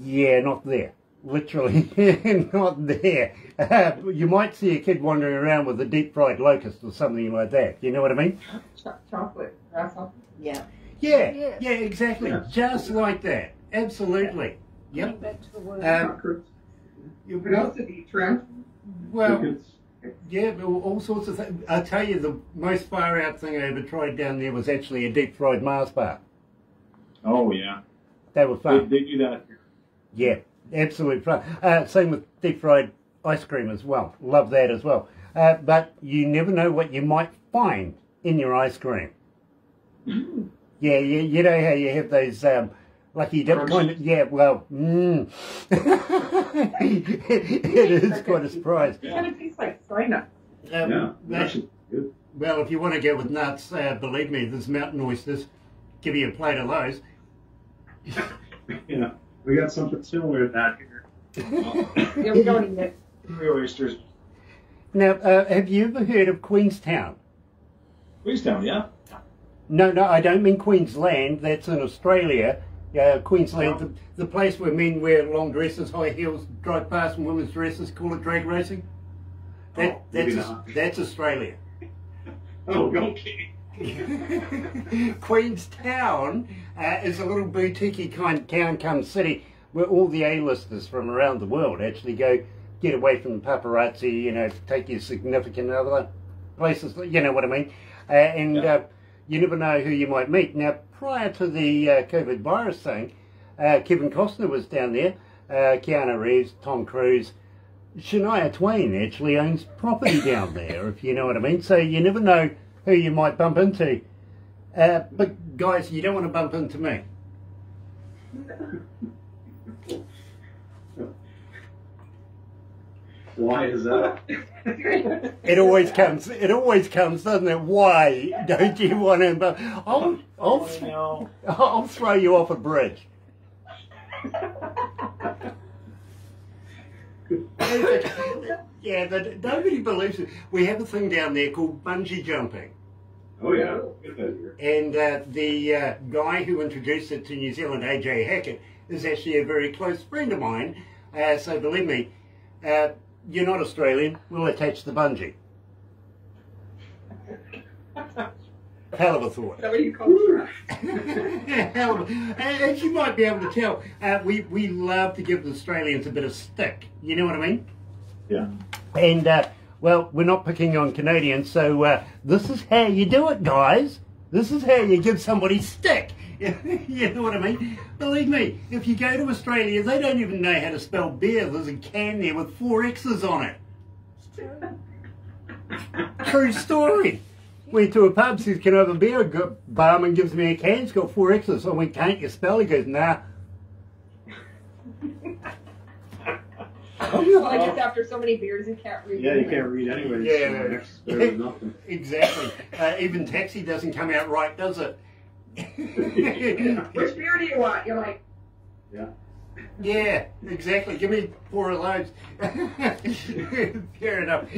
S1: Yeah, not there. Literally, not there. You might see a kid wandering around with a deep fried locust or something like that. You know what I mean?
S3: Chocolate grasshopper.
S4: Yeah.
S1: Yeah,
S4: Yes.
S1: yeah, exactly.
S2: Yeah.
S1: Just like that. Absolutely.
S4: Getting
S1: Yep.
S4: back to the word.
S3: What else did he try?
S1: Well,
S2: Crickets.
S1: yeah, all sorts of things. I'll tell you, the most far out thing I ever tried down there was actually a deep fried Mars bar.
S5: Oh, yeah.
S1: They were fun.
S5: They do that here.
S1: Yeah, absolute fun. Same with deep fried ice cream as well. Love that as well. But you never know what you might find in your ice cream. Yeah, you know how you have those lucky dip kind of, yeah, well, it is quite a surprise.
S3: It kind of tastes like soy nuts.
S2: Yeah, actually good.
S1: Well, if you want to go with nuts, believe me, there's mountain oysters. Give you a plate of those.
S2: Yeah, we got something similar to that here.
S3: Yeah, we don't eat it.
S5: Three oysters.
S1: Now, have you ever heard of Queenstown?
S5: Queenstown, yeah.
S1: No, I don't mean Queensland. That's in Australia. Queensland, the place where men wear long dresses, high heels, drive past in women's dresses, call it drag racing. That's Australia.
S2: Oh, okay.
S1: Queenstown is a little boutique kind of town come city where all the A-listers from around the world actually go get away from the paparazzi, you know, take your significant other places, you know what I mean? You never know who you might meet. Now, prior to the COVID virus thing, Kevin Costner was down there, Keanu Reeves, Tom Cruise, Shania Twain actually owns property down there, if you know what I mean. So you never know who you might bump into. But guys, you don't want to bump into me.
S2: Why is that?
S1: It always comes, doesn't it? Why don't you want to bump? I'll throw you off a bridge. Yeah, but nobody believes it. We have a thing down there called bungee jumping.
S2: Oh yeah, get that here.
S1: And the guy who introduced it to New Zealand, AJ Hackett, is actually a very close friend of mine. So believe me, you're not Australian, we'll attach the bungee. Hell of a thought.
S3: Is that what you call it?
S1: As you might be able to tell, we love to give the Australians a bit of stick. You know what I mean?
S2: Yeah.
S1: And, well, we're not picking on Canadians, so this is how you do it, guys. This is how you give somebody stick. You know what I mean? Believe me, if you go to Australia, they don't even know how to spell beer. There's a can there with 4 X's on it. True story. Went to a pub, says, can I have a beer? Barman gives me a can, it's got 4 X's. I went, can't you spell? He goes, nah.
S3: Like just after so many beers, you can't read.
S2: Yeah, you can't read anyways.
S1: Yeah,
S2: So there's nothing.
S1: Exactly. Even taxi doesn't come out right, does it?
S3: Which beer do you want? You're like,
S2: Yeah.
S1: Yeah, exactly. Give me 4 of those. Fair enough.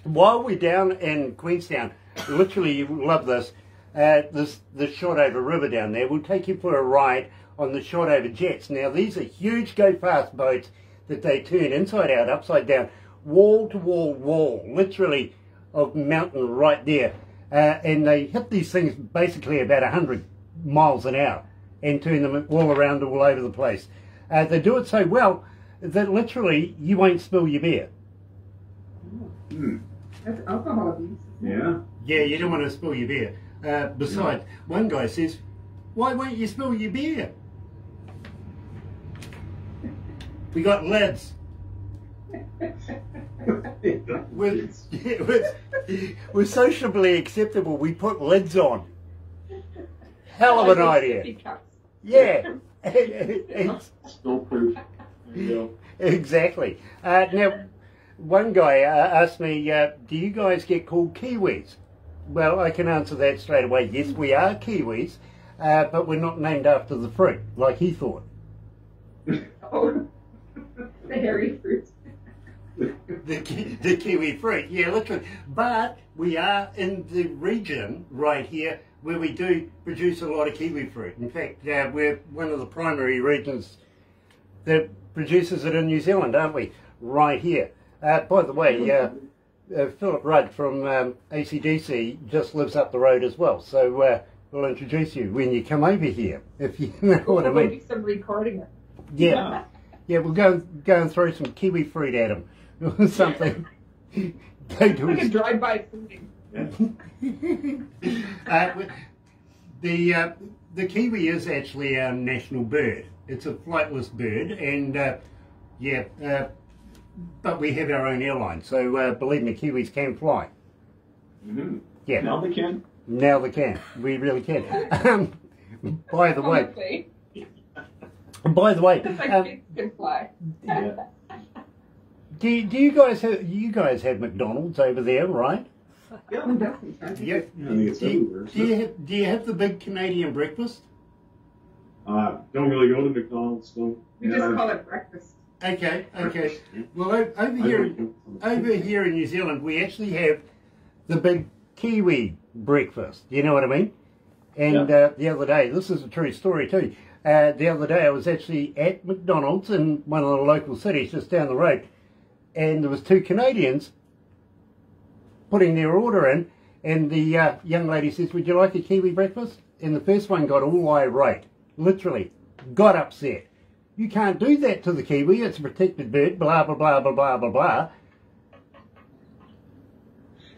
S1: While we're down in Queenstown, literally you will love this, this Shotover River down there, we'll take you for a ride on the Shotover jets. Now these are huge go-fast boats that they turn inside out, upside down, wall to wall, literally of mountain right there. And they hit these things basically about 100 miles an hour and turn them all around all over the place. They do it so well that literally you won't spill your beer.
S3: that's alcohol abuse.
S2: Yeah.
S1: Yeah, you don't want to spill your beer. Besides, one guy says, why won't you spill your beer? We got lids. We're sociably acceptable. We put lids on. Hell of an idea. Yeah.
S2: Still proof. There you go.
S1: Exactly. Now, one guy asked me, do you guys get called Kiwis? Well, I can answer that straight away. Yes, we are Kiwis, but we're not named after the fruit, like he thought.
S3: Oh, the hairy fruit.
S1: The kiwi fruit, yeah, literally. But we are in the region right here where we do produce a lot of kiwi fruit. In fact, we're one of the primary regions that produces it in New Zealand, aren't we? Right here. By the way, Philip Rudd from ACDC just lives up the road as well. So we'll introduce you when you come over here, if you know what I mean.
S3: We'll do some recording.
S1: Yeah. Yeah, we'll go and throw some kiwi fruit at him or something. Go to
S3: Like a drive-by fooding.
S1: The kiwi is actually our national bird. It's a flightless bird, and but we have our own airline, so believe me, kiwis can fly.
S2: Mm-hmm.
S1: Yeah.
S2: Now they can.
S1: Now they can. We really can. By the way. By the way,
S3: Kids can fly.
S2: Yeah.
S1: do you guys have McDonald's over there, right?
S2: Yeah.
S1: Yeah.
S2: I think it's everywhere.
S1: Do you have the big Canadian breakfast?
S2: Don't really go to McDonald's. Don't.
S3: We just call it breakfast.
S1: Okay. Well, over here in New Zealand, we actually have the big Kiwi breakfast. You know what I mean? And the other day, this is a true story too, the other day I was actually at McDonald's in one of the local cities just down the road, and there was two Canadians putting their order in, and the young lady says, would you like a Kiwi breakfast? And the first one got all irate, literally, got upset. You can't do that to the Kiwi, it's a protected bird, blah, blah, blah, blah, blah, blah, blah.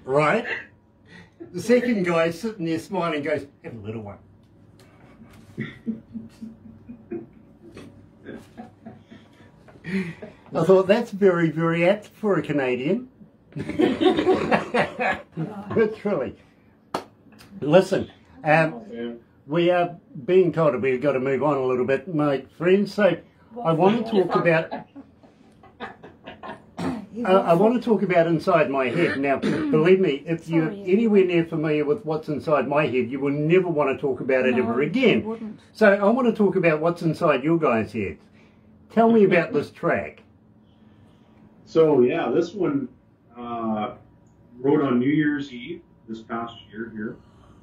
S1: Right? The second guy sitting there smiling goes, have a little one. I thought that's very, very apt for a Canadian. Literally. Listen, we are being told that we've got to move on a little bit, my friends, so I want to talk about inside my head. Now, believe me, if you're anywhere near familiar with what's inside my head, you will never want to talk about it ever again. So I want to talk about what's inside your guys' heads. Tell me about this track.
S2: So yeah, this one wrote on New Year's Eve this past year here,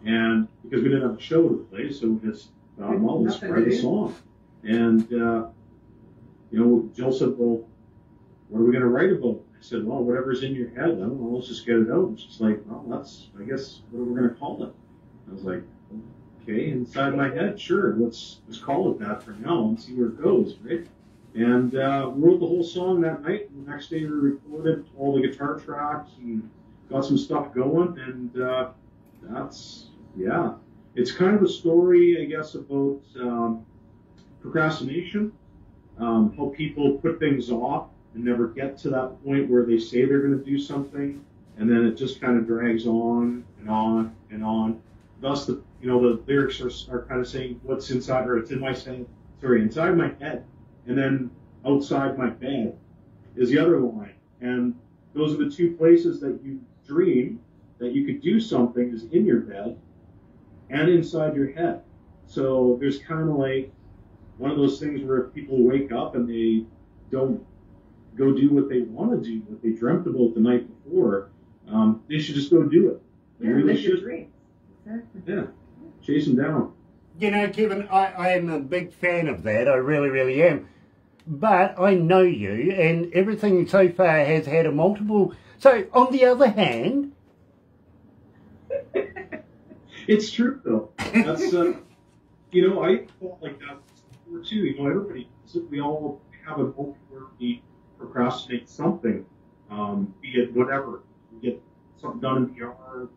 S2: and because we didn't have a show to play, so we just thought, well, let's write a song. And you know, Jill said, well, what are we going to write about? I said, well, whatever's in your head, I don't know, let's just get it out. And she's like, well, that's, I guess, what are we going to call it? I was like, okay, inside my head, sure, let's call it that for now and see where it goes, right? And we wrote the whole song that night. And the next day we recorded all the guitar tracks and got some stuff going. And that's, yeah, it's kind of a story, I guess, about procrastination, how people put things off and never get to that point where they say they're going to do something, and then it just kind of drags on and on and on. Thus, the lyrics are kind of saying what's inside, or it's in my head, inside my head, and then outside my bed is the other line. And those are the two places that you dream that you could do something, is in your bed and inside your head. So there's kind of like one of those things where people wake up and they don't go do what they want to do, what they dreamt about the night before. They should just go do it. They really should. Dreams. Exactly. Yeah, chase them down.
S1: You know, Kevin, I am a big fan of that. I really, really am. But I know you, and everything so far has had a multiple. So, on the other hand,
S2: it's true though. That's you know, I felt like that before too. You know, everybody, we all have a moment where we procrastinate something, be it whatever. We get something done in the yard,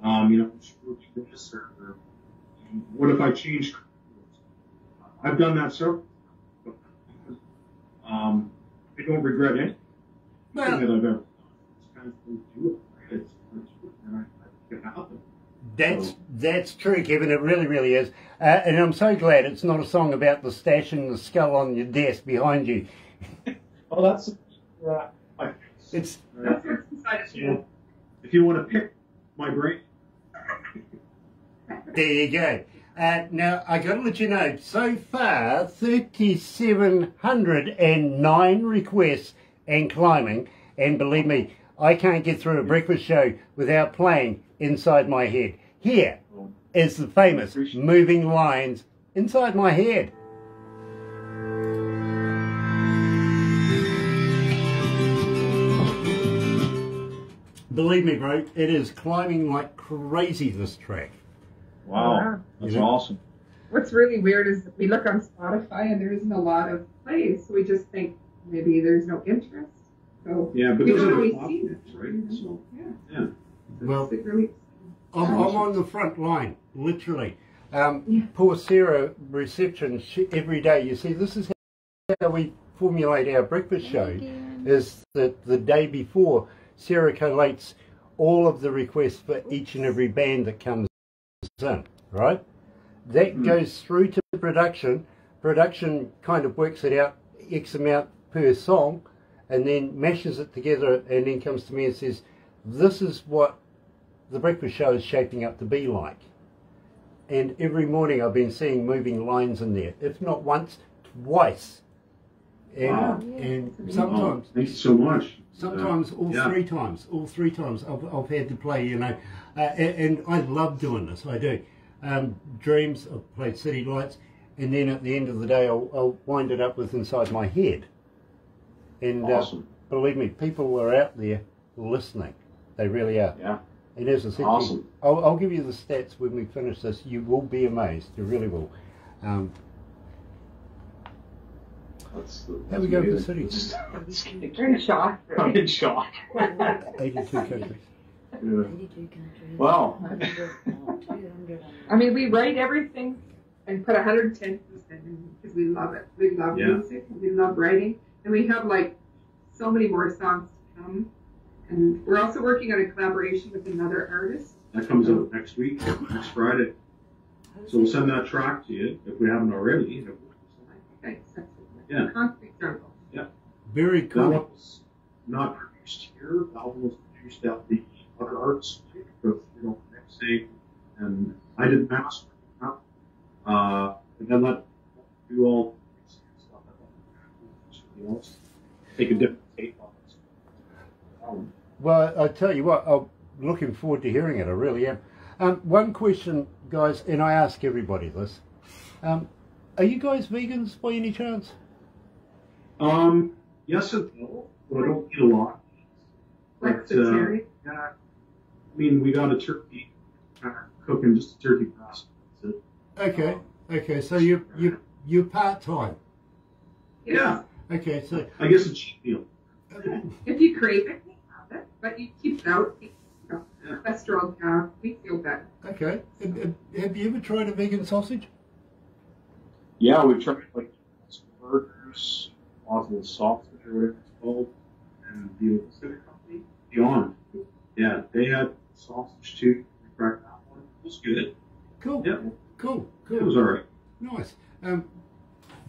S2: or you know, we should go do this, or what if I change careers? I've done that several times. I don't regret anything that I've ever done. It's kind of do it, right? It's and I think it happened.
S1: That's true, Kevin. It really, really is. And I'm so glad it's not a song about the stashing the skull on your desk behind you.
S2: Oh, that's
S1: it's
S3: that's what's inside of you.
S2: If you want to pick my brain.
S1: There you go. Now, I got to let you know, so far, 3,709 requests and climbing. And believe me, I can't get through a breakfast show without playing Inside My Head. Here is the famous Moving Lines Inside My Head. Believe me, bro, it is climbing like crazy, this track.
S2: Wow, that's awesome.
S3: What's really weird is we look on Spotify and there isn't a lot of plays, so we just think maybe there's no interest. So
S2: yeah, but
S3: we
S2: those
S3: don't
S2: are
S3: really
S2: the
S3: see it,
S2: right? So, yeah.
S1: Well,
S3: really,
S1: I'm on the front line, literally. Poor Sarah reception every day. You see, this is how we formulate our breakfast show, is that the day before, Sarah collates all of the requests for each and every band that comes in, right? That goes through to production. Production kind of works it out, X amount per song, and then mashes it together, and then comes to me and says, this is what the breakfast show is shaping up to be like. And every morning I've been seeing moving lines in there, if not once, twice. And, and sometimes...
S2: Thank you so much.
S1: Sometimes all three times I've had to play, you know, and I love doing this, I do. Dreams, I've played City Lights, and then at the end of the day I'll wind it up with Inside My Head. And
S2: Awesome.
S1: Believe me, people are out there listening. They really are.
S2: Yeah.
S1: And as I said,
S2: Awesome.
S1: I'll give you the stats when we finish this. You will be amazed. You really will. How we go with the cities?
S3: You're in shock.
S5: I'm in shock.
S1: 82 countries.
S5: Yeah.
S4: 82 countries.
S5: Wow.
S4: 200.
S3: I mean, we write everything and put 110% in because we love it. We love music. And we love writing. And we have like so many more songs to come. And we're also working on a collaboration with another artist.
S2: That comes out next week, next Friday. So we'll send that track to you if we haven't already.
S3: Okay,
S2: Yeah.
S3: Concrete Jungle.
S2: Yeah.
S1: Very
S2: That
S1: cool.
S2: one was not produced here. That one was produced at the other arts with, mixing, and I did mastering. And then let do all the stuff. Somebody else take a different take on it.
S1: Well, I tell you what, I'm looking forward to hearing it. I really am. One question, guys, and I ask everybody this. Are you guys vegans by any chance?
S2: Yes and no, but I don't eat a lot.
S3: Flexitarian.
S2: Yeah, I mean, we got a turkey, cooking just a turkey breast. That's it.
S1: Okay, so you're part-time.
S2: Yeah.
S1: Okay, so
S2: I guess a cheat meal.
S3: If you crave it, you have it. But you keep it out. Cholesterol down. We feel better.
S1: okay. Have you ever tried a vegan sausage?
S5: Yeah, we've tried like burgers, possible sausage or whatever it's called,
S2: And the Pacific company, Beyond. Yeah, they had sausage too. We tried that one. It was good.
S1: Cool.
S2: Yeah,
S1: Cool.
S2: it was alright.
S1: Nice.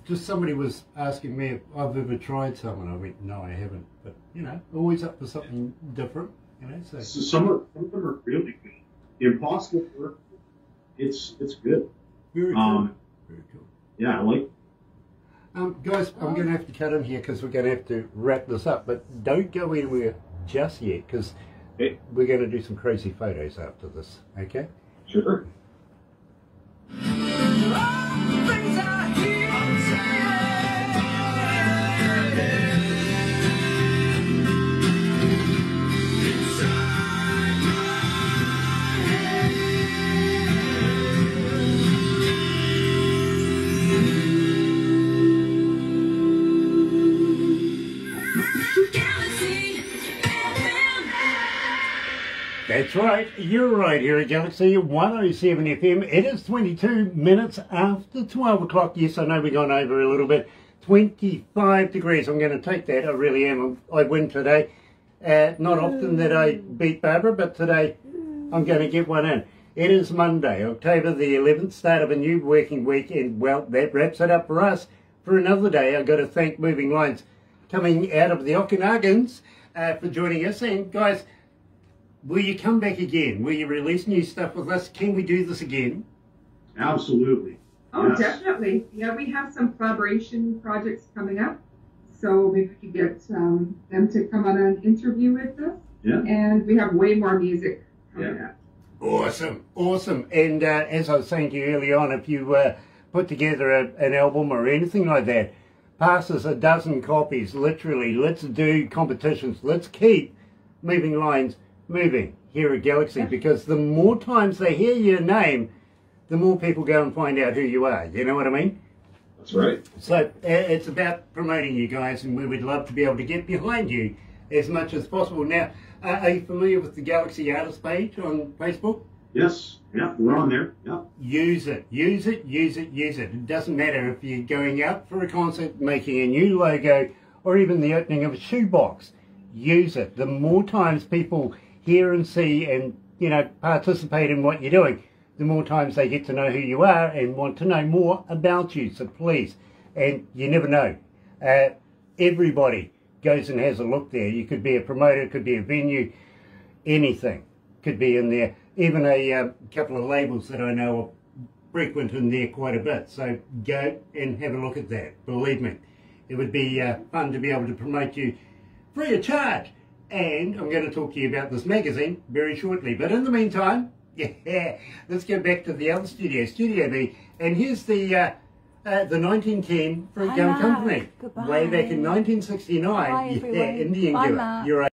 S1: Just somebody was asking me if I've ever tried some, and I went, no, I haven't. But always up for something different. So
S2: So some of them are really good. The Impossible Burger, it's good.
S1: very cool. Very cool.
S2: Yeah, I like.
S1: Guys, I'm going to have to cut in here because we're going to have to wrap this up. But don't go anywhere just yet because we're going to do some crazy photos after this. Okay?
S5: Sure.
S1: That's right. You're right here at Galaxy 107 FM. It is 22 minutes after 12 o'clock. Yes, I know we've gone over a little bit. 25 degrees. I'm going to take that. I really am. I win today. Not often that I beat Barbara, but today I'm going to get one in. It is Monday, October the 11th, start of a new working week. And, well, that wraps it up for us for another day. I've got to thank Moving Lines coming out of the Okinagans for joining us. And, guys, will you come back again? Will you release new stuff with us? Can we do this again?
S2: Absolutely.
S3: Oh,
S2: Yes.
S3: definitely. Yeah, we have some collaboration projects coming up. So maybe we could get them to come on an interview with us.
S2: Yeah.
S3: And we have way more music coming up.
S1: Awesome, awesome. And as I was saying to you early on, if you put together an album or anything like that, pass us a dozen copies, literally. Let's do competitions. Let's keep Moving Lines moving here at Galaxy, because the more times they hear your name, the more people go and find out who you are. You know what I mean?
S2: That's right.
S1: So it's about promoting you guys, and we would love to be able to get behind you as much as possible. Now, are you familiar with the Galaxy Artist page on Facebook?
S2: Yes. Yeah, we're on there. Yeah.
S1: Use it, use it, use it, use it. It doesn't matter if you're going out for a concert, making a new logo, or even the opening of a shoebox. Use it. The more times people hear and see and, participate in what you're doing, the more times they get to know who you are and want to know more about you. So please, and you never know, everybody goes and has a look there. You could be a promoter, could be a venue, anything could be in there. Even a couple of labels that I know are frequent in there quite a bit. So go and have a look at that. Believe me, it would be fun to be able to promote you free of charge. And I'm going to talk to you about this magazine very shortly. But in the meantime, Yeah, let's go back to the other studio, Studio B, and here's the 1910 Fruit
S4: Bye,
S1: Gum
S4: Mark.
S1: Company.
S4: Goodbye.
S1: Way back in 1969.
S4: Bye,
S1: Yeah,
S4: everyone.
S1: Indian
S4: Bye,
S1: Giver.
S4: Mark.
S1: You're right.